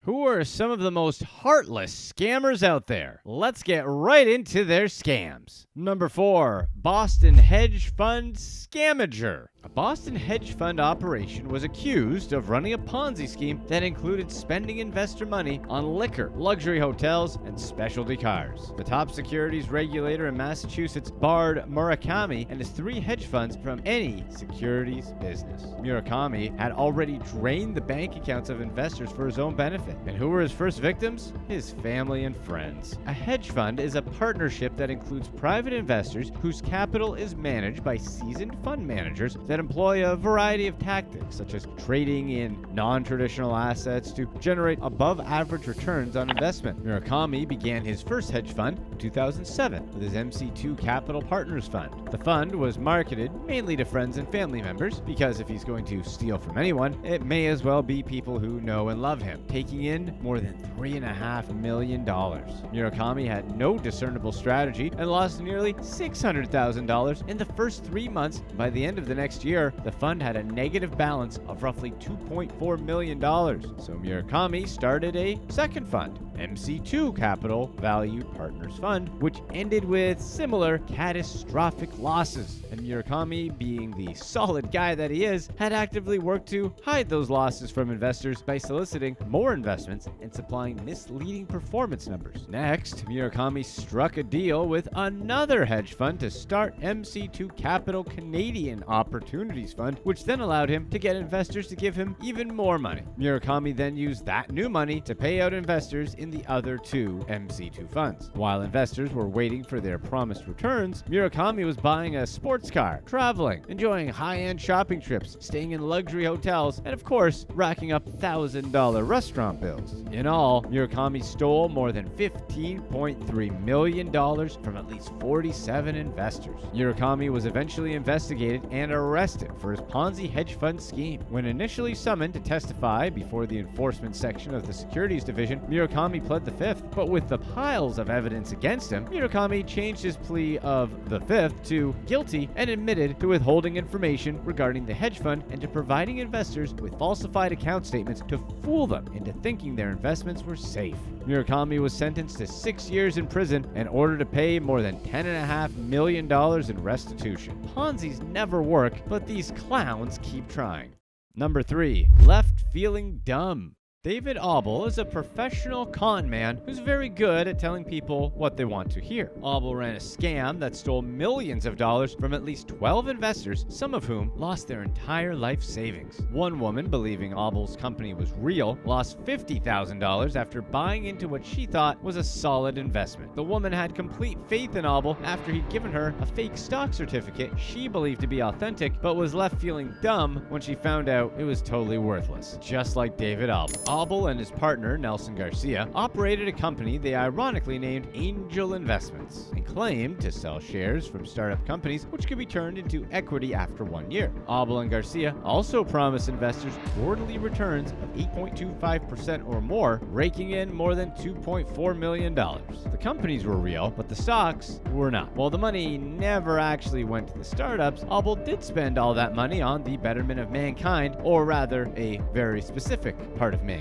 Who are some of the most heartless scammers out there? Let's get right into their scams. Number 4, Boston hedge fund SCAMager. A Boston hedge fund operation was accused of running a Ponzi scheme that included spending investor money on liquor, luxury hotels, and specialty cars. The top securities regulator in Massachusetts barred Murakami and his 3 hedge funds from any securities business. Murakami had already drained the bank accounts of investors for his own benefit. And who were his first victims? His family and friends. A hedge fund is a partnership that includes private investors whose capital is managed by seasoned fund managers that employ a variety of tactics, such as trading in non-traditional assets to generate above-average returns on investment. Murakami began his first hedge fund in 2007 with his MC2 Capital Partners Fund. The fund was marketed mainly to friends and family members because if he's going to steal from anyone, it may as well be people who know and love him, taking in more than $3.5 million. Murakami had no discernible strategy and lost nearly $600,000 in the first 3 months. By the end of the next year, the fund had a negative balance of roughly $2.4 million. So Murakami started a second fund, MC2 Capital Value Partners Fund, which ended with similar catastrophic losses. And Murakami, being the solid guy that he is, had actively worked to hide those losses from investors by soliciting more investments and supplying misleading performance numbers. Next, Murakami struck a deal with another hedge fund to start MC2 Capital Canadian Opportunities Fund, which then allowed him to get investors to give him even more money. Murakami then used that new money to pay out investors in the other 2 MC2 funds. While investors were waiting for their promised returns, Murakami was buying a sports car, traveling, enjoying high-end shopping trips, staying in luxury hotels, and of course, racking up $1,000 restaurant bills. In all, Murakami stole more than $15.3 million from at least 47 investors. Murakami was eventually investigated and arrested for his Ponzi hedge fund scheme. When initially summoned to testify before the enforcement section of the securities division, Murakami pled the fifth, but with the piles of evidence against him, Murakami changed his plea of the fifth to guilty and admitted to withholding information regarding the hedge fund and to providing investors with falsified account statements to fool them into thinking their investments were safe. Murakami was sentenced to 6 years in prison and ordered to pay more than $10.5 million in restitution. Ponzi's never work, but these clowns keep trying. Number 3, left feeling dumb. David Aubell is a professional con man who's very good at telling people what they want to hear. Aubell ran a scam that stole millions of dollars from at least 12 investors, some of whom lost their entire life savings. One woman, believing Aubell's company was real, lost $50,000 after buying into what she thought was a solid investment. The woman had complete faith in Aubell after he'd given her a fake stock certificate she believed to be authentic, but was left feeling dumb when she found out it was totally worthless, just like David Aubell. Aubell and his partner, Nelson Garcia, operated a company they ironically named Angel Investments and claimed to sell shares from startup companies which could be turned into equity after 1 year. Aubell and Garcia also promised investors quarterly returns of 8.25% or more, raking in more than $2.4 million. The companies were real, but the stocks were not. While the money never actually went to the startups, Aubell did spend all that money on the betterment of mankind, or rather, a very specific part of mankind.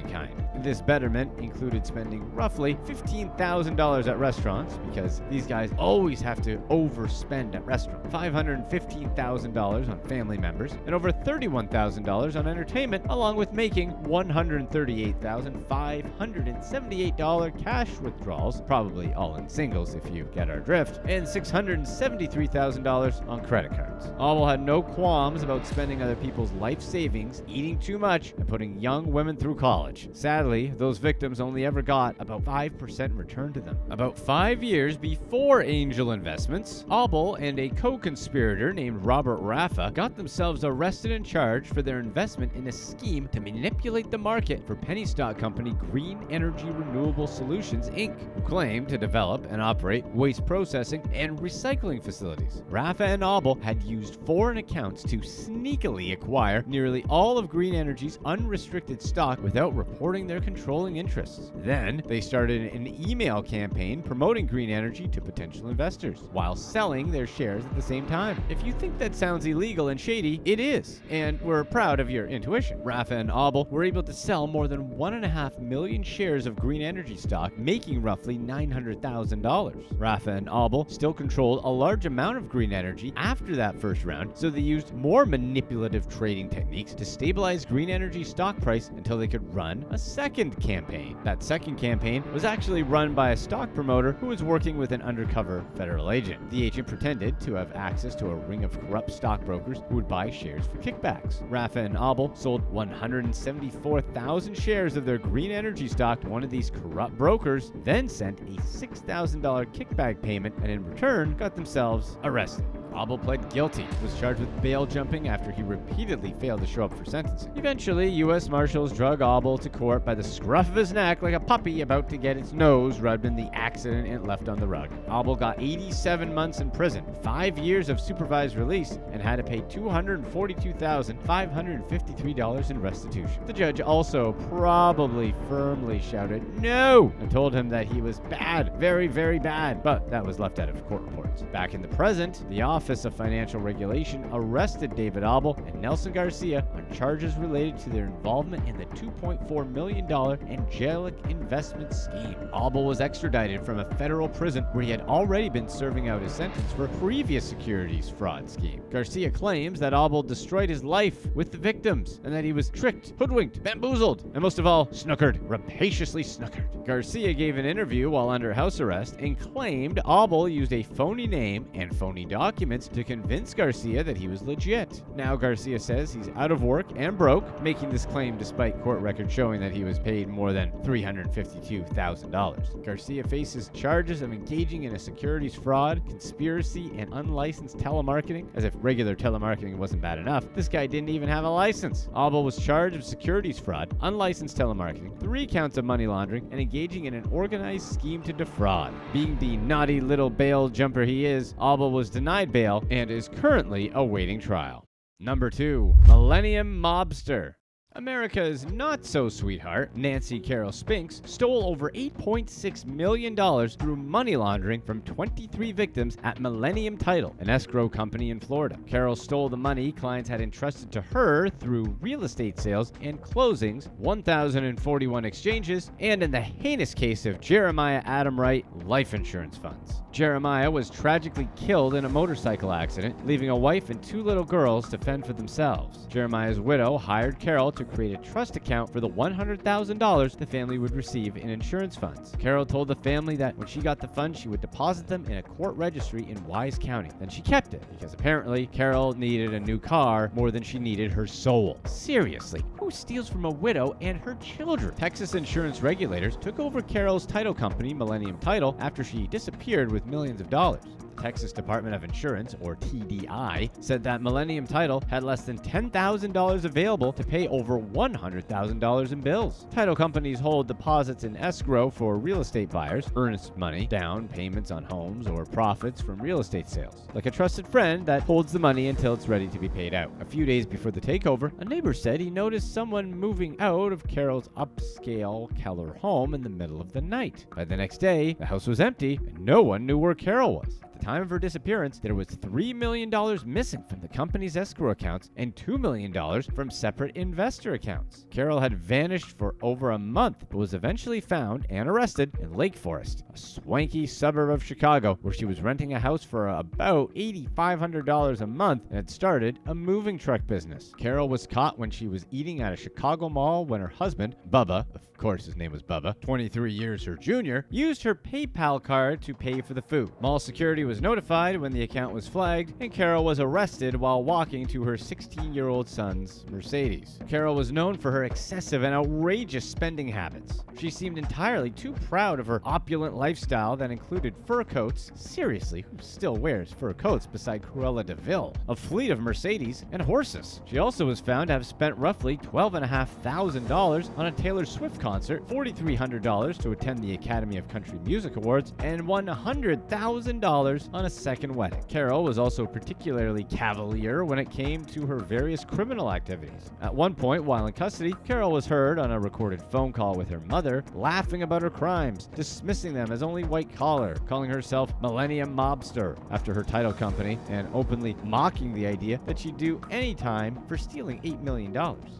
This betterment included spending roughly $15,000 at restaurants, because these guys always have to overspend at restaurants, $515,000 on family members, and over $31,000 on entertainment, along with making $138,578 cash withdrawals, probably all in singles if you get our drift, and $673,000 on credit cards. Aubell had no qualms about spending other people's life savings, eating too much, and putting young women through college. Sadly, those victims only ever got about 5% returned to them. About 5 years before Angel Investments, Aubell and a co-conspirator named Robert Raffa got themselves arrested and charged for their investment in a scheme to manipulate the market for penny stock company Green Energy Renewable Solutions, Inc., who claimed to develop and operate waste processing and recycling facilities. Raffa and Aubell had used foreign accounts to sneakily acquire nearly all of Green Energy's unrestricted stock without reporting their controlling interests. Then, they started an email campaign promoting green energy to potential investors, while selling their shares at the same time. If you think that sounds illegal and shady, it is, and we're proud of your intuition. Rafa and Aubel were able to sell more than 1.5 million shares of green energy stock, making roughly $900,000. Rafa and Aubel still controlled a large amount of green energy after that first round, so they used more manipulative trading techniques to stabilize green energy stock price until they could run a second campaign. That second campaign was actually run by a stock promoter who was working with an undercover federal agent. The agent pretended to have access to a ring of corrupt stockbrokers who would buy shares for kickbacks. Rafa and Aubel sold 174,000 shares of their green energy stock to one of these corrupt brokers, then sent a $6,000 kickback payment, and in return got themselves arrested. Aubel pled guilty, was charged with bail jumping after he repeatedly failed to show up for sentencing. Eventually, U.S. Marshals drug Aubel to court by the scruff of his neck like a puppy about to get its nose rubbed in the accident it left on the rug. Aubel got 87 months in prison, 5 years of supervised release, and had to pay $242,553 in restitution. The judge also probably firmly shouted "no" and told him that he was bad, very, very bad, but that was left out of court reports. Back in the present, the Office of Financial Regulation arrested David Aubel and Nelson Garcia on charges related to their involvement in the $2.4 million angelic investment scheme. Aubel was extradited from a federal prison where he had already been serving out his sentence for a previous securities fraud scheme. Garcia claims that Aubel destroyed his life with the victims and that he was tricked, hoodwinked, bamboozled, and most of all, snookered, rapaciously snookered. Garcia gave an interview while under house arrest and claimed Aubel used a phony name and phony documents to convince Garcia that he was legit. Now Garcia says he's out of work and broke, making this claim despite court records showing that he was paid more than $352,000. Garcia faces charges of engaging in a securities fraud, conspiracy, and unlicensed telemarketing. As if regular telemarketing wasn't bad enough, this guy didn't even have a license. Aubel was charged of securities fraud, unlicensed telemarketing, 3 counts of money laundering, and engaging in an organized scheme to defraud. Being the naughty little bail jumper he is, Aubel was denied bail and is currently awaiting trial. Number 2. Millennium Mobster. America's not-so-sweetheart, Nancy Carol Spinks, stole over $8.6 million through money laundering from 23 victims at Millennium Title, an escrow company in Florida. Carol stole the money clients had entrusted to her through real estate sales and closings, 1,041 exchanges, and in the heinous case of Jeremiah Adam Wright, life insurance funds. Jeremiah was tragically killed in a motorcycle accident, leaving a wife and 2 little girls to fend for themselves. Jeremiah's widow hired Carol to create a trust account for the $100,000 the family would receive in insurance funds. Carol told the family that when she got the funds, she would deposit them in a court registry in Wise County. Then she kept it, because apparently Carol needed a new car more than she needed her soul. Seriously, who steals from a widow and her children? Texas insurance regulators took over Carol's title company, Millennium Title, after she disappeared with millions of dollars. Texas Department of Insurance, or TDI, said that Millennium Title had less than $10,000 available to pay over $100,000 in bills. Title companies hold deposits in escrow for real estate buyers, earnest money, down payments on homes, or profits from real estate sales, like a trusted friend that holds the money until it's ready to be paid out. A few days before the takeover, a neighbor said he noticed someone moving out of Carol's upscale Keller home in the middle of the night. By the next day, the house was empty and no one knew where Carol was. At the time of her disappearance, there was $3 million missing from the company's escrow accounts and $2 million from separate investor accounts. Carol had vanished for over a month, but was eventually found and arrested in Lake Forest, a swanky suburb of Chicago, where she was renting a house for about $8,500 a month and had started a moving truck business. Carol was caught when she was eating at a Chicago mall when her husband, Bubba, of course his name was Bubba, 23 years her junior, used her PayPal card to pay for the food. Mall security was notified when the account was flagged, and Carol was arrested while walking to her 16-year-old son's Mercedes. Carol was known for her excessive and outrageous spending habits. She seemed entirely too proud of her opulent lifestyle that included fur coats. Seriously, who still wears fur coats beside Cruella de Vil? A fleet of Mercedes and horses. She also was found to have spent roughly $12,500 on a Taylor Swift concert concert, $4,300 to attend the Academy of Country Music Awards, and $100,000 on a second wedding. Carol was also particularly cavalier when it came to her various criminal activities. At one point, while in custody, Carol was heard on a recorded phone call with her mother, laughing about her crimes, dismissing them as only white-collar, calling herself Millennium Mobster after her title company, and openly mocking the idea that she'd do any time for stealing $8 million.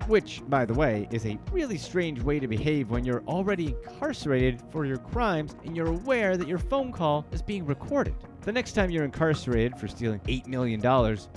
Which, by the way, is a really strange way to behave when you're already incarcerated for your crimes and you're aware that your phone call is being recorded. The next time you're incarcerated for stealing $8 million,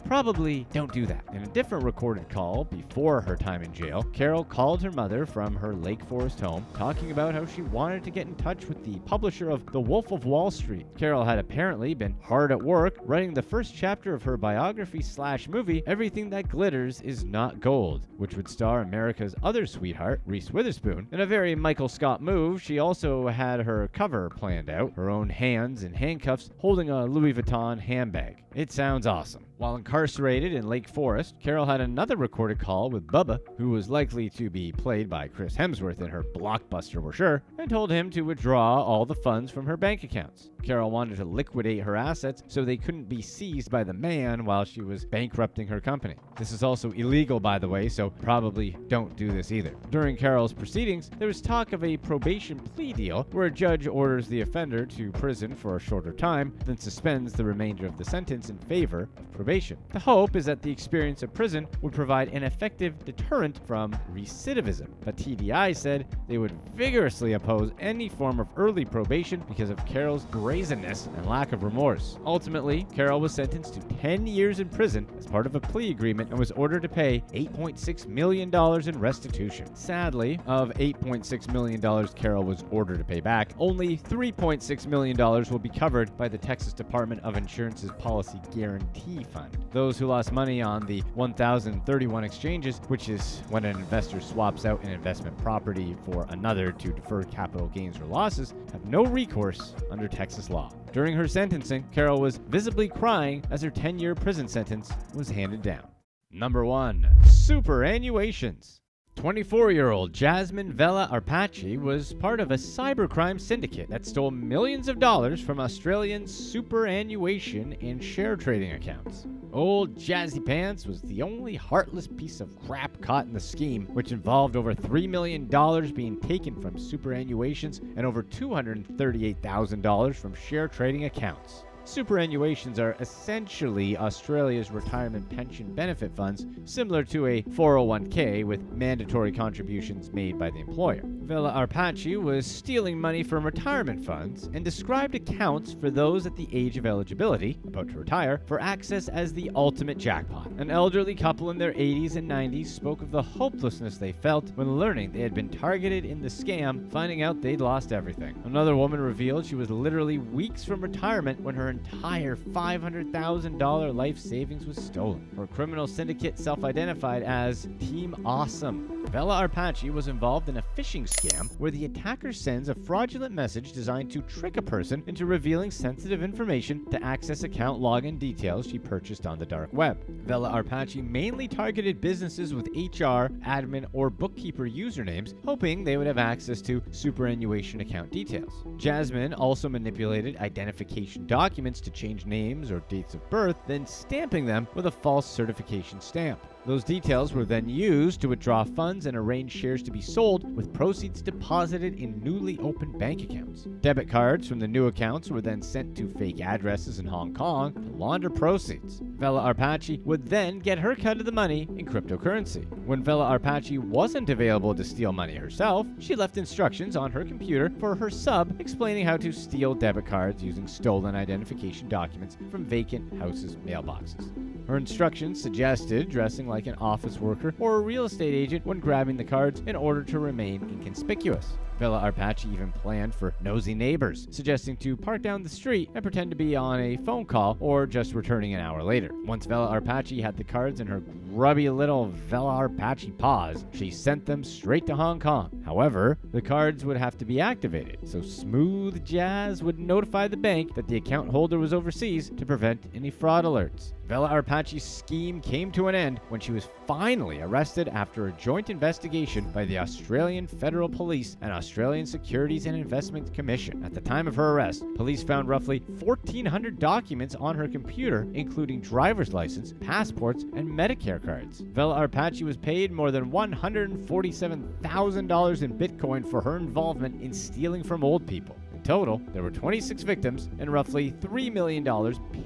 probably don't do that. In a different recorded call before her time in jail, Carol called her mother from her Lake Forest home, talking about how she wanted to get in touch with the publisher of The Wolf of Wall Street. Carol had apparently been hard at work writing the first chapter of her biography/movie, Everything That Glitters Is Not Gold, which would star America's other sweetheart, Reese Witherspoon. In a very Michael Scott move, she also had her cover planned out, her own hands in handcuffs, holding a Louis Vuitton handbag. It sounds awesome. While incarcerated in Lake Forest, Carol had another recorded call with Bubba, who was likely to be played by Chris Hemsworth in her blockbuster, we're sure, and told him to withdraw all the funds from her bank accounts. Carol wanted to liquidate her assets so they couldn't be seized by the man while she was bankrupting her company. This is also illegal, by the way, so probably don't do this either. During Carol's proceedings, there was talk of a probation plea deal where a judge orders the offender to prison for a shorter time, then suspends the remainder of the sentence in favor of probation. The hope is that the experience of prison would provide an effective deterrent from recidivism, but TDI said they would vigorously oppose any form of early probation because of Carol's brazenness and lack of remorse. Ultimately, Carol was sentenced to 10 years in prison as part of a plea agreement and was ordered to pay $8.6 million in restitution. Sadly, of $8.6 million Carol was ordered to pay back, only $3.6 million will be covered by the Texas Department of Insurance's Policy Guarantee Fund. Those who lost money on the 1,031 exchanges, which is when an investor swaps out an investment property for another to defer capital gains or losses, have no recourse under Texas law. During her sentencing, Carol was visibly crying as her 10-year prison sentence was handed down. Number 1. Superannuations. 24-year-old Jasmine Vela Arpachi was part of a cybercrime syndicate that stole millions of dollars from Australian superannuation and share trading accounts. Old Jazzy Pants was the only heartless piece of crap caught in the scheme, which involved over $3 million being taken from superannuations and over $238,000 from share trading accounts. Superannuations are essentially Australia's retirement pension benefit funds, similar to a 401k with mandatory contributions made by the employer. Vela Arpachi was stealing money from retirement funds and described accounts for those at the age of eligibility, about to retire, for access as the ultimate jackpot. An elderly couple in their 80s and 90s spoke of the hopelessness they felt when learning they had been targeted in the scam, finding out they'd lost everything. Another woman revealed she was literally weeks from retirement when her entire $500,000 life savings was stolen. Her criminal syndicate self-identified as Team Awesome. Vela Arpachi was involved in a phishing scam where the attacker sends a fraudulent message designed to trick a person into revealing sensitive information to access account login details she purchased on the dark web. Vela Arpachi mainly targeted businesses with HR, admin, or bookkeeper usernames, hoping they would have access to superannuation account details. Jasmine also manipulated identification documents to change names or dates of birth, then stamping them with a false certification stamp. Those details were then used to withdraw funds and arrange shares to be sold, with proceeds deposited in newly opened bank accounts. Debit cards from the new accounts were then sent to fake addresses in Hong Kong to launder proceeds. Vela Arpachi would then get her cut of the money in cryptocurrency. When Vela Arpachi wasn't available to steal money herself, she left instructions on her computer for her sub explaining how to steal debit cards using stolen identification documents from vacant houses' mailboxes. Her instructions suggested dressing like an office worker or a real estate agent when grabbing the cards in order to remain inconspicuous. Vela Arpaci even planned for nosy neighbors, suggesting to park down the street and pretend to be on a phone call or just returning an hour later. Once Vela Arpaci had the cards in her grubby little Vela Arpaci paws, she sent them straight to Hong Kong. However, the cards would have to be activated, so Smooth Jazz would notify the bank that the account holder was overseas to prevent any fraud alerts. Vela Arpaci's scheme came to an end when she was finally arrested after a joint investigation by the Australian Federal Police and Australian Securities and Investment Commission. At the time of her arrest, police found roughly 1,400 documents on her computer, including driver's license, passports, and Medicare cards. Vela Arpaci was paid more than $147,000 in Bitcoin for her involvement in stealing from old people. In total, there were 26 victims and roughly $3 million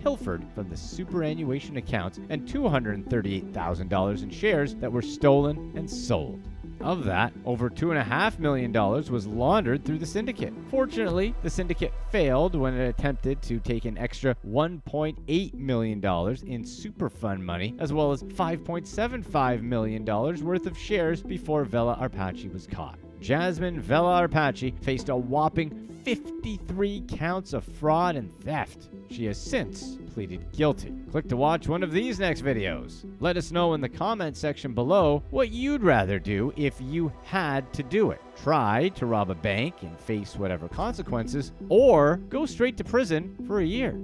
pilfered from the superannuation accounts and $238,000 in shares that were stolen and sold. Of that, over $2.5 million was laundered through the syndicate. Fortunately, the syndicate failed when it attempted to take an extra $1.8 million in Superfund money, as well as $5.75 million worth of shares before Vela Arpaci was caught. Jasmine Vela Arpaci faced a whopping 53 counts of fraud and theft. She has since pleaded guilty. Click to watch one of these next videos. Let us know in the comment section below what you'd rather do if you had to do it. Try to rob a bank and face whatever consequences, or go straight to prison for a year.